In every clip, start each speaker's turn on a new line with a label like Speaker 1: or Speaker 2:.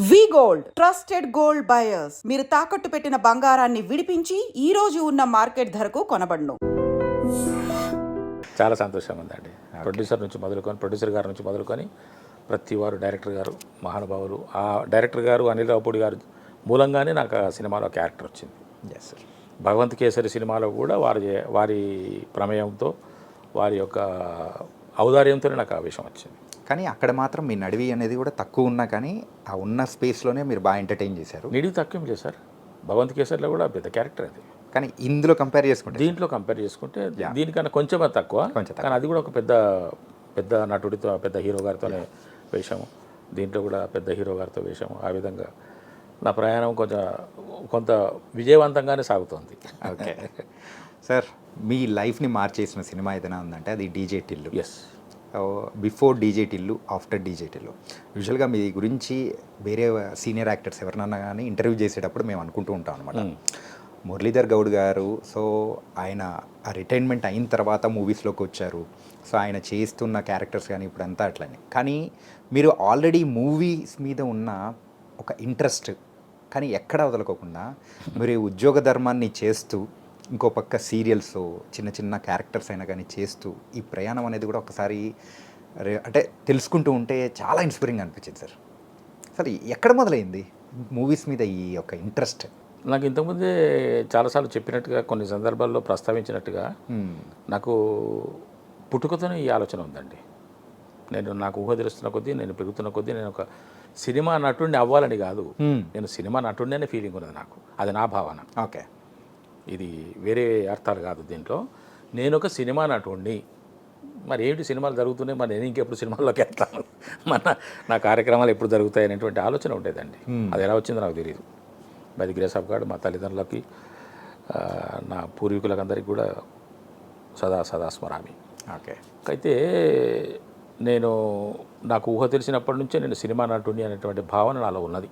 Speaker 1: వి gold trusted gold buyers మీరు తాకట్టు పెట్టిన బంగారాన్ని విడిపించి ఈ రోజు ఉన్న మార్కెట్ ధరకు కొనబడును.
Speaker 2: చాలా సంతోషంగా ఉందండి. ప్రొడ్యూసర్ గారి నుంచి మొదలుకొని ప్రతి వారు డైరెక్టర్ గారు మహానుభావులు, ఆ డైరెక్టర్ గారు అనిల్ రావుపూడి గారు మూలంగానే నాకు ఆ సినిమాలో క్యారెక్టర్ వచ్చింది.
Speaker 3: Yes sir.
Speaker 2: భగవంత్ కేసరి సినిమాలో కూడా వారి ప్రమేయంతో వారి యొక్క ఔదార్యంతోనే నాకు ఆ విషయం వచ్చింది.
Speaker 3: కానీ అక్కడ మాత్రం మీ నడివి అనేది కూడా తక్కువ ఉన్నా కానీ ఆ ఉన్న స్పేస్లోనే మీరు బాగా ఎంటర్టైన్ చేశారు.
Speaker 2: నిడివి తక్కువ చేశారు. భగవంత్ కేసరిలో కూడా పెద్ద క్యారెక్టర్ అది.
Speaker 3: కానీ ఇందులో కంపేర్ చేసుకుంటే
Speaker 2: దీంట్లో కంపేర్ చేసుకుంటే దీనికన్నా కొంచెం తక్కువ, కానీ అది కూడా ఒక పెద్ద నటుడితో పెద్ద హీరో గారితోనే వేషము, దీంట్లో కూడా పెద్ద హీరో గారితో వేషము. ఆ విధంగా నా ప్రయాణం కొంత విజయవంతంగానే సాగుతోంది.
Speaker 3: ఓకే సార్, మీ లైఫ్ని మార్చేసిన సినిమా ఏదైనా ఉందంటే అది DJ Tillu.
Speaker 2: Yes.
Speaker 3: Before DJ Tillu, after DJ Tillu. యూజువల్గా మీ గురించి వేరే సీనియర్ యాక్టర్స్ ఎవరినన్నా కానీ ఇంటర్వ్యూ చేసేటప్పుడు మేము అనుకుంటూ ఉంటాం అనమాట. మురళీధర్ గౌడ్ గారు, సో ఆయన ఆ రిటైర్మెంట్ అయిన తర్వాత మూవీస్లోకి వచ్చారు. సో ఆయన చేస్తున్న క్యారెక్టర్స్ కానీ ఇప్పుడంతా అట్లనే. కానీ మీరు ఆల్రెడీ మూవీస్ మీద ఉన్న ఒక ఇంట్రెస్ట్ కానీ ఎక్కడ వదలకోకుండా మీరు ఉద్యోగ ధర్మాన్ని చేస్తూ ఇంకో పక్క సీరియల్స్ చిన్న చిన్న క్యారెక్టర్స్ అయినా కానీ చేస్తూ ఈ ప్రయాణం అనేది కూడా ఒకసారి అంటే తెలుసుకుంటూ ఉంటే చాలా ఇన్స్పైరింగ్ అనిపించింది సార్. సార్ ఎక్కడ మొదలైంది మూవీస్ మీద ఈ యొక్క ఇంట్రెస్ట్?
Speaker 2: నాకు ఇంతకుముందే చాలాసార్లు చెప్పినట్టుగా, కొన్ని సందర్భాల్లో ప్రస్తావించినట్టుగా, నాకు పుట్టుకతోనే ఈ ఆలోచన ఉందండి. నాకు ఊహ తెలుస్తున్న కొద్దీ, నేను పెరుగుతున్న కొద్దీ నేను ఒక సినిమా నటుడిని అవ్వాలని కాదు, నేను సినిమా నటుడిని అనే ఫీలింగ్ ఉన్నది నాకు. అది నా భావన.
Speaker 3: ఓకే,
Speaker 2: ఇది వేరే అర్థాలు కాదు దీంట్లో. నేను ఒక సినిమా నటుడిని, మరి ఏంటి సినిమాలు జరుగుతున్నాయి, మరి నేను ఇంకెప్పుడు సినిమాల్లోకి వెళ్తాను, నా కార్యక్రమాలు ఎప్పుడు జరుగుతాయి అనేటువంటి ఆలోచన ఉండేదండి. అది ఎలా వచ్చిందో నాకు తెలియదు. By the grace of God మా తల్లిదండ్రులకి, నా పూర్వీకులకు అందరికీ కూడా సదా స్మరామి.
Speaker 3: ఓకే.
Speaker 2: అయితే నాకు ఊహ తెలిసినప్పటి నుంచే నేను సినిమా నటుడిని అనేటువంటి భావన నాలో ఉన్నది.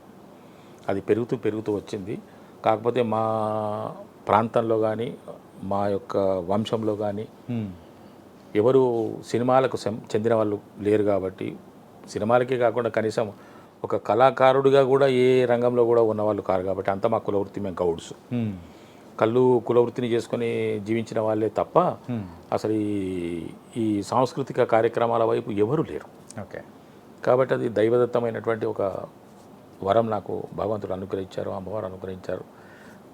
Speaker 2: అది పెరుగుతూ వచ్చింది. కాకపోతే మా ప్రాంతంలో కానీ, మా యొక్క వంశంలో కానీ ఎవరు సినిమాలకు చెందిన వాళ్ళు లేరు కాబట్టి, సినిమాలకే కాకుండా కనీసం ఒక కళాకారుడిగా కూడా ఏ రంగంలో కూడా ఉన్నవాళ్ళు కారు కాబట్టి, అంతా మా కులవృత్తి, మేము గౌడ్స్, కులవృత్తిని చేసుకొని జీవించిన వాళ్ళే తప్ప అసలు ఈ సాంస్కృతిక కార్యక్రమాల వైపు ఎవరు లేరు.
Speaker 3: ఓకే.
Speaker 2: కాబట్టి అది దైవదత్తమైనటువంటి ఒక వరం నాకు భగవంతుడు అనుగ్రహించారు, అమ్మవారు అనుగ్రహించారు.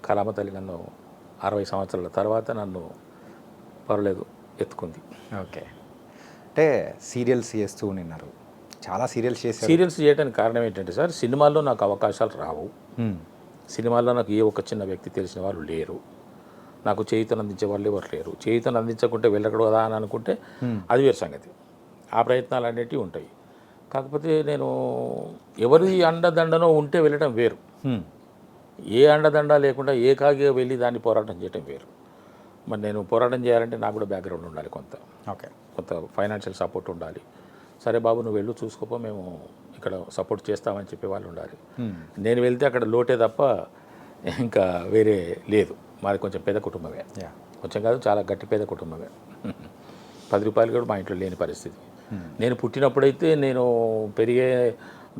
Speaker 2: కళామ తల్లి నన్ను 60 సంవత్సరాల తర్వాత నన్ను పర్లేదు ఎత్తుకుంది.
Speaker 3: ఓకే. అంటే సీరియల్స్ చేస్తూ ఉన్నారు, చాలా సీరియల్స్ చేశారు.
Speaker 2: సీరియల్స్ చేయడానికి కారణం ఏంటంటే సార్, సినిమాల్లో నాకు అవకాశాలు రావు. సినిమాల్లో నాకు ఏ ఒక్క చిన్న వ్యక్తి తెలిసిన వాళ్ళు లేరు. నాకు చేయుతను అందించే వాళ్ళు ఎవరు లేరు. చేయుతను అందించకుంటే వెళ్ళకూడదు కదా అని అనుకుంటే అది వేరు సంగతి. ఆ ప్రయత్నాలు అనేటివి ఉంటాయి. కాకపోతే నేను ఎవరి అండదండనో ఉంటే వెళ్ళటం వేరు, ఏ అండదండ లేకుండా ఏకాగిగా వెళ్ళి దాన్ని పోరాటం చేయటం వేరు. మరి నేను పోరాటం చేయాలంటే నాకు కూడా బ్యాక్గ్రౌండ్ ఉండాలి, కొంత ఫైనాన్షియల్ సపోర్ట్ ఉండాలి. సరే బాబు నువ్వు వెళ్ళు చూసుకోపో, మేము ఇక్కడ సపోర్ట్ చేస్తామని చెప్పే వాళ్ళు ఉండాలి. నేను వెళ్తే అక్కడ లోటే తప్ప ఇంకా వేరే లేదు. మాది కొంచెం పేద కుటుంబమే, కొంచెం కాదు చాలా గట్టి పేద కుటుంబమే. 10 రూపాయలు కూడా మా ఇంట్లో లేని పరిస్థితి. నేను పుట్టినప్పుడైతే నేను పెరిగే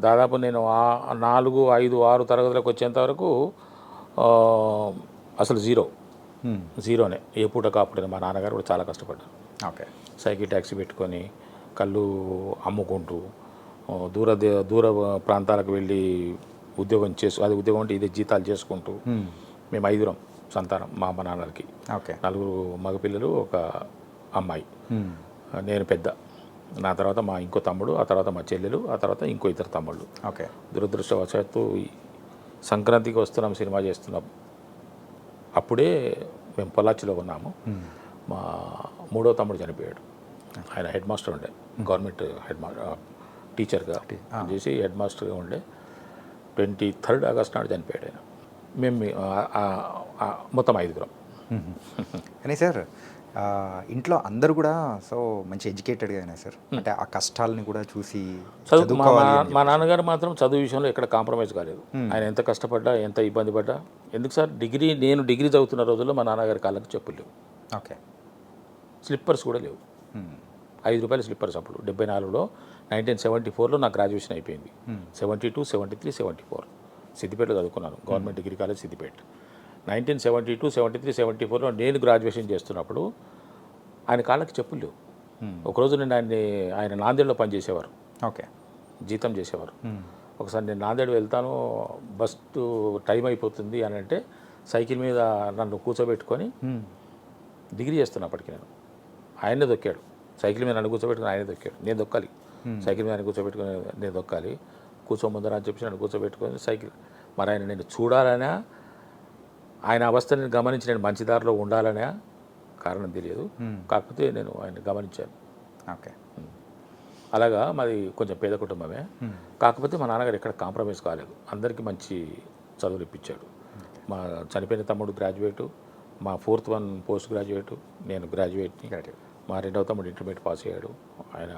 Speaker 2: దాదాపు నేను 4, 5, 6 తరగతులకు వచ్చేంత వరకు అసలు జీరోనే. ఏ పూట కాపుడే. మా నాన్నగారు కూడా చాలా కష్టపడ్డారు.
Speaker 3: ఓకే.
Speaker 2: సైకిల్ ట్యాక్సీ పెట్టుకొని కళ్ళు అమ్ముకుంటూ దూర ప్రాంతాలకు వెళ్ళి ఉద్యోగం అది ఉద్యోగం అంటే ఇదే జీతాలు చేసుకుంటూ, మేము 5 సంతానం మా అమ్మ నాన్నలకి.
Speaker 3: ఓకే.
Speaker 2: 4 మగపిల్లలు, ఒక అమ్మాయి. నేను పెద్ద. నా తర్వాత మా ఇంకో తమ్ముడు, ఆ తర్వాత మా చెల్లెలు, ఆ తర్వాత ఇంకో 2 తమ్ముళ్ళు.
Speaker 3: ఓకే.
Speaker 2: దురదృష్టవశాత్తు సంక్రాంతికి వస్తున్నాం, సినిమా చేస్తున్నాం. అప్పుడే మేము పొల్లాచిలో ఉన్నాము. మా 3వ తమ్ముడు చనిపోయాడు. ఆయన హెడ్ మాస్టర్ ఉండే, గవర్నమెంట్ టీచర్గా చేసి హెడ్ మాస్టర్గా ఉండే. 23rd ఆగస్ట్ నాడు చనిపోయాడు ఆయన. మేము మొత్తం 5.
Speaker 3: కానీ సార్ ఇంట్లో అందరూ కూడా సో మంచి ఎడ్యుకేటెడ్గా అయినా సార్, అంటే ఆ కష్టాలని కూడా చూసి
Speaker 2: మా నాన్నగారు మాత్రం చదువు విషయంలో ఎక్కడ కాంప్రమైజ్ కాలేదు. ఆయన ఎంత కష్టపడ్డా, ఎంత ఇబ్బంది పడ్డా. ఎందుకు సార్, నేను డిగ్రీ చదువుతున్న రోజుల్లో మా నాన్నగారి కాళ్ళకి చెప్పులు లేవు.
Speaker 3: ఓకే.
Speaker 2: స్లిప్పర్స్ కూడా లేవు. 5 రూపాయల స్లిప్పర్స్ అప్పుడు 74లో 1974లో నా గ్రాడ్యుయేషన్ అయిపోయింది. 72, 73, 74 సిద్దిపేటలో చదువుకున్నాను, గవర్నమెంట్ డిగ్రీ కాలేజ్ సిద్దిపేట. 1972, 73, 74లో నేను గ్రాడ్యుయేషన్ చేస్తున్నప్పుడు ఆయన కాళ్ళకి చెప్పులు లేవు. ఒకరోజు నేను ఆయన నాందేడ్లో పనిచేసేవారు,
Speaker 3: ఓకే,
Speaker 2: జీతం చేసేవారు. ఒకసారి నేను నాందేడ్ వెళ్తాను, బస్ టైం అయిపోతుంది అని అంటే సైకిల్ మీద నన్ను కూర్చోబెట్టుకొని డిగ్రీ చేస్తున్నప్పటికీ ఆయనే దొక్కాడు. సైకిల్ మీద నన్ను కూర్చోబెట్టుకుని ఆయనే దొక్కాడు. నేను దొక్కాలి, సైకిల్ మీద ఆయన కూర్చోబెట్టుకుని నేను దొక్కాలి. కూర్చోముందర అని చెప్పి నన్ను కూర్చోబెట్టుకొని సైకిల్. మరి ఆయన నేను చూడాలనే, ఆయన అవస్థని గమనించి నేను మంచి దారిలో ఉండాలనే కారణం తెలియదు. కాకపోతే నేను ఆయన గమనించాను.
Speaker 3: ఓకే,
Speaker 2: అలాగా మాది కొంచెం పేద కుటుంబమే. కాకపోతే మా నాన్నగారు ఎక్కడ కాంప్రమైజ్ కాలేదు, అందరికీ మంచి చదువులు ఇప్పించాడు. మా చనిపోయిన తమ్ముడు గ్రాడ్యుయేటు, మా 4th వన్ పోస్ట్ గ్రాడ్యుయేటు, నేను గ్రాడ్యుయేట్ని. మా 2వ తమ్ముడు ఇంటర్మీడియట్ పాస్ అయ్యాడు. ఆయన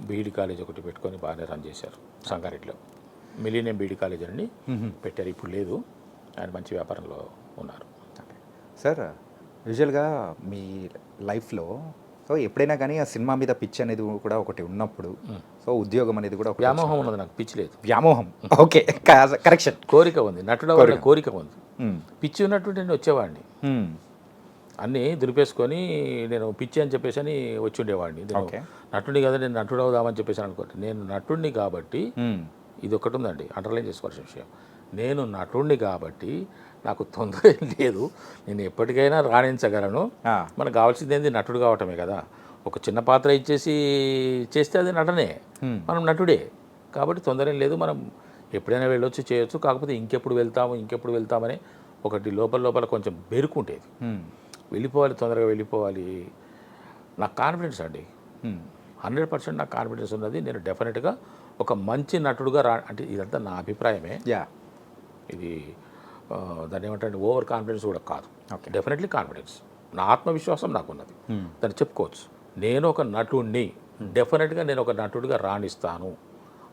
Speaker 2: బీఈడి కాలేజ్ ఒకటి పెట్టుకొని బాగానే రన్ చేశారు సంగారెడ్డిలో. మిలీనియం బీఈడి కాలేజ్ అని పెట్టారు, ఇప్పుడు లేదు. ఆయన మంచి వ్యాపారంలో ఉన్నారు.
Speaker 3: సార్ యూజువల్గా మీ లైఫ్లో సో ఎప్పుడైనా కానీ ఆ సినిమా మీద పిచ్ అనేది కూడా ఒకటి ఉన్నప్పుడు, సో ఉద్యోగం అనేది కూడా ఒక
Speaker 2: వ్యామోహం ఉన్నది, నాకు పిచ్చి లేదు.
Speaker 3: వ్యామోహం, ఓకే, కరెక్షన్.
Speaker 2: కోరిక ఉంది, నటుడు కోరిక ఉంది. పిచ్చి ఉన్నటువంటి నేను వచ్చేవాడిని, అన్నీ దులిపేసుకొని నేను పిచ్చి అని చెప్పేసి అని వచ్చి ఉండేవాడిని. నటుడిని కదా, నేను నటుడు అవుదామని చెప్పేసి అనుకోండి. నేను నటుడిని కాబట్టి, ఇది ఒకటి ఉందండి అండర్లైన్ చేసుకోవాల్సిన విషయం, నేను నటుడిని కాబట్టి నాకు తొందర ఏం లేదు, నేను ఎప్పటికైనా రాణించగలను. మనకు కావాల్సింది ఏంది, నటుడు కావటమే కదా. ఒక చిన్న పాత్ర ఇచ్చేసి చేస్తే అది నటనే, మనం నటుడే కాబట్టి తొందర ఏం లేదు. మనం ఎప్పుడైనా వెళ్ళొచ్చు, చేయొచ్చు. కాకపోతే ఇంకెప్పుడు వెళ్తామని ఒకటి లోపల కొంచెం బెరుకుంటేది. వెళ్ళిపోవాలి, తొందరగా వెళ్ళిపోవాలి. నాకు కాన్ఫిడెన్స్ అండి, 100% నాకు కాన్ఫిడెన్స్ ఉన్నది. నేను డెఫినెట్గా ఒక మంచి నటుడుగా అంటే ఇదంతా నా అభిప్రాయమే. ఇది దాన్ని ఏమంటే ఓవర్ కాన్ఫిడెన్స్ కూడా కాదు, డెఫినెట్లీ కాన్ఫిడెన్స్. నా ఆత్మవిశ్వాసం నాకు ఉన్నది, దాన్ని చెప్పుకోవచ్చు. నేను ఒక నటుడిని, డెఫినెట్గా నేను ఒక నటుడిగా రాణిస్తాను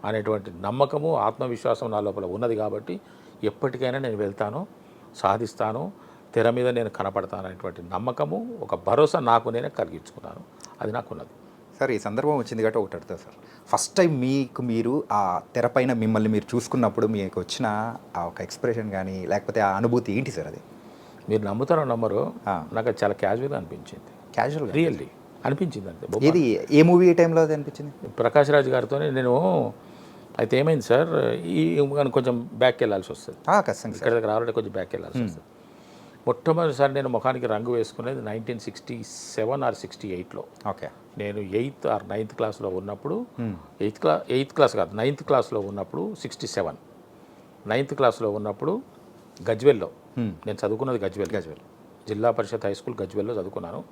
Speaker 2: అనేటువంటి నమ్మకము, ఆత్మవిశ్వాసం నా లోపల ఉన్నది. కాబట్టి ఎప్పటికైనా నేను వెళ్తాను, సాధిస్తాను, తెర మీద నేను కనపడతాను అనేటువంటి నమ్మకము, ఒక భరోసా నాకు నేనే కలిగించుకున్నాను, అది నాకున్నది.
Speaker 3: సార్ ఈ సందర్భం వచ్చింది కాబట్టి ఒకటి అడుగుతా సార్, ఫస్ట్ టైం మీరు ఆ తెరపైన మిమ్మల్ని మీరు చూసుకున్నప్పుడు మీకు వచ్చిన ఆ ఒక ఎక్స్ప్రెషన్ కానీ లేకపోతే ఆ అనుభూతి ఏంటి సార్? అది
Speaker 2: మీరు నమ్ముతారో నమ్మరు, నాకు అది చాలా క్యాజువల్గా అనిపించింది.
Speaker 3: క్యాజువల్గా
Speaker 2: రియల్లీ అనిపించింది అంతే.
Speaker 3: ఇది ఏ మూవీ టైంలో అది అనిపించింది?
Speaker 2: ప్రకాష్ రాజ్ గారితో నేను. అయితే ఏమైంది సార్, ఈ కొంచెం బ్యాక్ వెళ్ళాల్సి వస్తుంది, ఇక్కడ దగ్గర రావాలంటే కొంచెం బ్యాక్ వెళ్ళాల్సి వస్తుంది. మొట్టమొదటిసారి నేను ముఖానికి రంగు వేసుకునేది 1967 or 68లో.
Speaker 3: ఓకే,
Speaker 2: నేను 8th or 9th క్లాస్లో ఉన్నప్పుడు, 8th క్లాస్ కాదు 9th క్లాస్లో ఉన్నప్పుడు, 67 9th క్లాస్లో ఉన్నప్పుడు గజ్వెల్లో, నేను చదువుకున్నది గజ్వెల్ జిల్లా పరిషత్ హై స్కూల్ గజ్వెల్లో చదువుకున్నాను.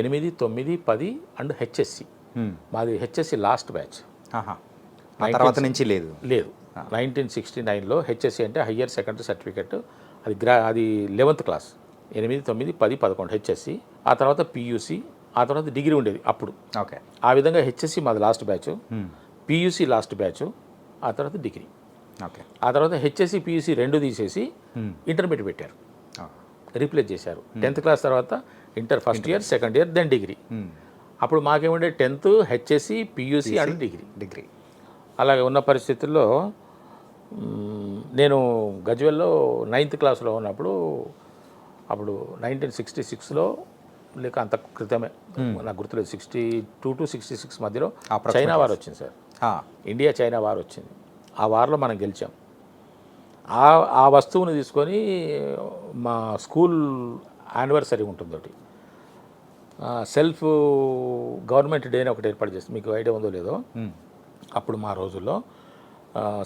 Speaker 2: 8, 9, 10 అండ్ హెచ్ఎస్సి. మాది హెచ్ఎస్సి లాస్ట్ బ్యాచ్,
Speaker 3: తర్వాత నుంచి లేదు.
Speaker 2: 1969లో హెచ్ఎస్సి అంటే హయ్యర్ సెకండరీ సర్టిఫికెట్, అది 11th క్లాస్, 8, 9, 10, 11 హెచ్ఎస్సి. ఆ తర్వాత పియూసి, ఆ తర్వాత డిగ్రీ ఉండేది అప్పుడు.
Speaker 3: ఓకే,
Speaker 2: ఆ విధంగా హెచ్ఎస్సి మాది last batch, PUC last batch, ఆ తర్వాత డిగ్రీ.
Speaker 3: ఓకే,
Speaker 2: ఆ తర్వాత హెచ్ఎస్సి పియూసి 2 తీసేసి ఇంటర్మీడియట్ పెట్టారు, రీప్లేస్ చేశారు. 10th క్లాస్ తర్వాత inter first year, second year, then degree. అప్పుడు మాకేముండే 10th HSC PUC and degree. అలాగే ఉన్న పరిస్థితుల్లో నేను గజ్వెల్లో 9th క్లాస్లో ఉన్నప్పుడు, అప్పుడు 1966లో లేక అంత క్రితమే, నాకు గుర్తులేదు, 62 to 66 మధ్యలో చైనా వార్ వచ్చింది సార్. ఇండియా చైనా వార్ వచ్చింది. ఆ వార్లో మనం గెలిచాం. ఆ వస్తువుని తీసుకొని మా స్కూల్ యానివర్సరీ ఉంటుంది ఒకటి, సెల్ఫ్ గవర్నమెంట్ డే అని ఒకటి ఏర్పాటు చేస్తుంది. మీకు ఐడియా ఉందో లేదో, అప్పుడు మా రోజుల్లో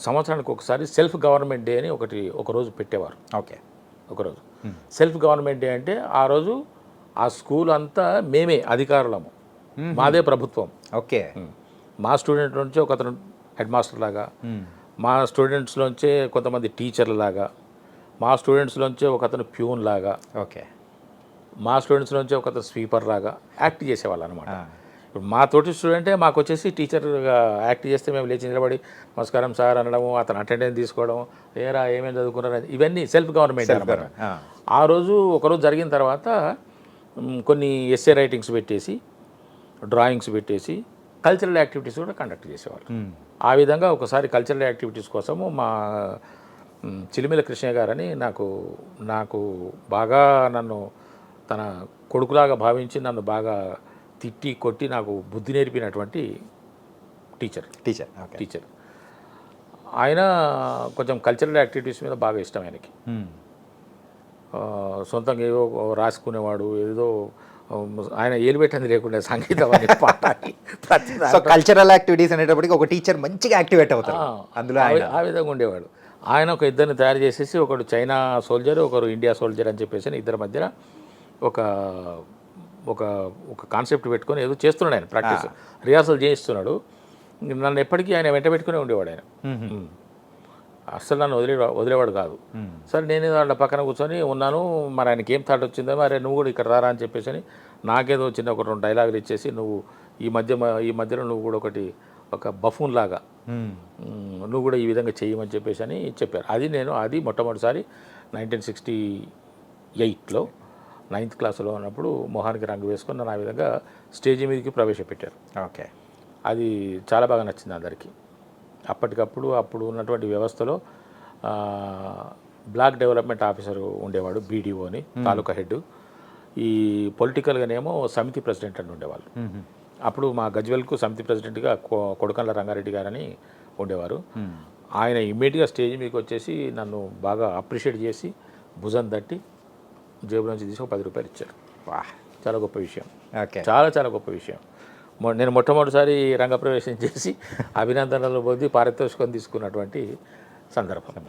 Speaker 2: సంవత్సరానికి ఒకసారి సెల్ఫ్ గవర్నమెంట్ డే అని ఒక రోజు పెట్టేవారు.
Speaker 3: ఓకే,
Speaker 2: ఒకరోజు సెల్ఫ్ గవర్నమెంట్ డే అంటే ఆ రోజు ఆ స్కూల్ అంతా మేమే అధికారులము, మాదే ప్రభుత్వం.
Speaker 3: ఓకే,
Speaker 2: మా స్టూడెంట్ నుంచి ఒకతను హెడ్ మాస్టర్ లాగా, మా స్టూడెంట్స్లోంచే కొంతమంది టీచర్ల లాగా, మా స్టూడెంట్స్లోంచే ఒకతను ప్యూన్ లాగా,
Speaker 3: ఓకే,
Speaker 2: మా స్టూడెంట్స్లోంచే ఒకతను స్వీపర్ లాగా యాక్ట్ చేసేవాళ్ళు అనమాట. ఇప్పుడు మా తోటి స్టూడెంటే మాకు వచ్చేసి టీచర్గా యాక్ట్ చేస్తే మేము లేచి నిలబడి నమస్కారం సార్ అనడము, అతను అటెండెన్స్ తీసుకోవడం, ఏరా ఏమేమి చదువుకున్నారు, ఇవన్నీ సెల్ఫ్ గవర్నమెంట్ అనమాట. ఆ రోజు ఒకరోజు జరిగిన తర్వాత కొన్ని ఎస్ఏ రైటింగ్స్ పెట్టేసి, డ్రాయింగ్స్ పెట్టేసి, కల్చరల్ యాక్టివిటీస్ కూడా కండక్ట్ చేసేవాళ్ళు. ఆ విధంగా ఒకసారి కల్చరల్ యాక్టివిటీస్ కోసము మా చిలిమిల కృష్ణ గారని నాకు బాగా నన్ను తన కొడుకులాగా భావించి నన్ను బాగా తిట్టి కొట్టి నాకు బుద్ధి నేర్పినటువంటి టీచర్.
Speaker 3: టీచర్
Speaker 2: ఆయన కొంచెం కల్చరల్ యాక్టివిటీస్ మీద బాగా ఇష్టం ఆయనకి. సొంతంగా ఏదో రాసుకునేవాడు, ఏదో ఆయన ఏలు పెట్టింది లేకుండా సంగీతం అని పాట అని ప్రతి
Speaker 3: సో కల్చరల్ యాక్టివిటీస్ అనేటప్పటికి ఒక టీచర్ మంచిగా యాక్టివేట్ అవుతారు అందులో.
Speaker 2: ఆ విధంగా ఉండేవాడు. ఆయన ఒక ఇద్దరిని తయారు చేసేసి, ఒకడు చైనా సోల్జర్, ఒకరు ఇండియా సోల్జర్ అని చెప్పేసి ఇద్దరి మధ్యన ఒక ఒక ఒక కాన్సెప్ట్ పెట్టుకొని ఏదో చేస్తున్నాడు ఆయన, ప్రాక్టీస్ రిహార్సల్ చేయిస్తున్నాడు. నన్ను ఎప్పటికీ ఆయన వెంట పెట్టుకునే ఉండేవాడు ఆయన. అస్సలు నన్ను వదిలేవాడు కాదు. సరే నేను వాళ్ళ పక్కన కూర్చొని ఉన్నాను. మరి ఆయనకి ఏం థాట్ వచ్చిందో, మరి నువ్వు కూడా ఇక్కడ రారా అని చెప్పేసి అని నాకేదో చిన్న ఒక 2 డైలాగులు ఇచ్చేసి, నువ్వు ఈ మధ్యలో నువ్వు కూడా ఒక బఫూన్ లాగా నువ్వు కూడా ఈ విధంగా చేయమని చెప్పేసి అని చెప్పారు. అది మొట్టమొదటిసారి 1968లో 9th క్లాస్లో ఉన్నప్పుడు మొహానికి రంగు వేసుకొని నన్ను ఆ విధంగా స్టేజ్ మీదకి ప్రవేశపెట్టారు.
Speaker 3: ఓకే,
Speaker 2: అది చాలా బాగా నచ్చింది అందరికీ. అప్పుడు ఉన్నటువంటి వ్యవస్థలో బ్లాక్ డెవలప్మెంట్ ఆఫీసర్ ఉండేవాడు, బీడీఓ అని, తాలూకా హెడ్. ఈ పొలిటికల్గానేమో సమితి ప్రెసిడెంట్ అని ఉండేవాళ్ళు. అప్పుడు మా గజ్వెల్కు సమితి ప్రెసిడెంట్గా కొడకండ్ల రంగారెడ్డి గారని ఉండేవారు. ఆయన ఇమ్మీడియట్గా స్టేజ్ మీదకి వచ్చేసి నన్ను బాగా అప్రిషియేట్ చేసి భుజం తట్టి జేబులో నుంచి తీసి ఒక 10 రూపాయలు ఇచ్చారు. చాలా గొప్ప విషయం, చాలా గొప్ప విషయం. నేను మొట్టమొదటిసారి రంగప్రవేశం చేసి అభినందనలు పొంది పారితోషికం తీసుకున్నటువంటి సందర్భం.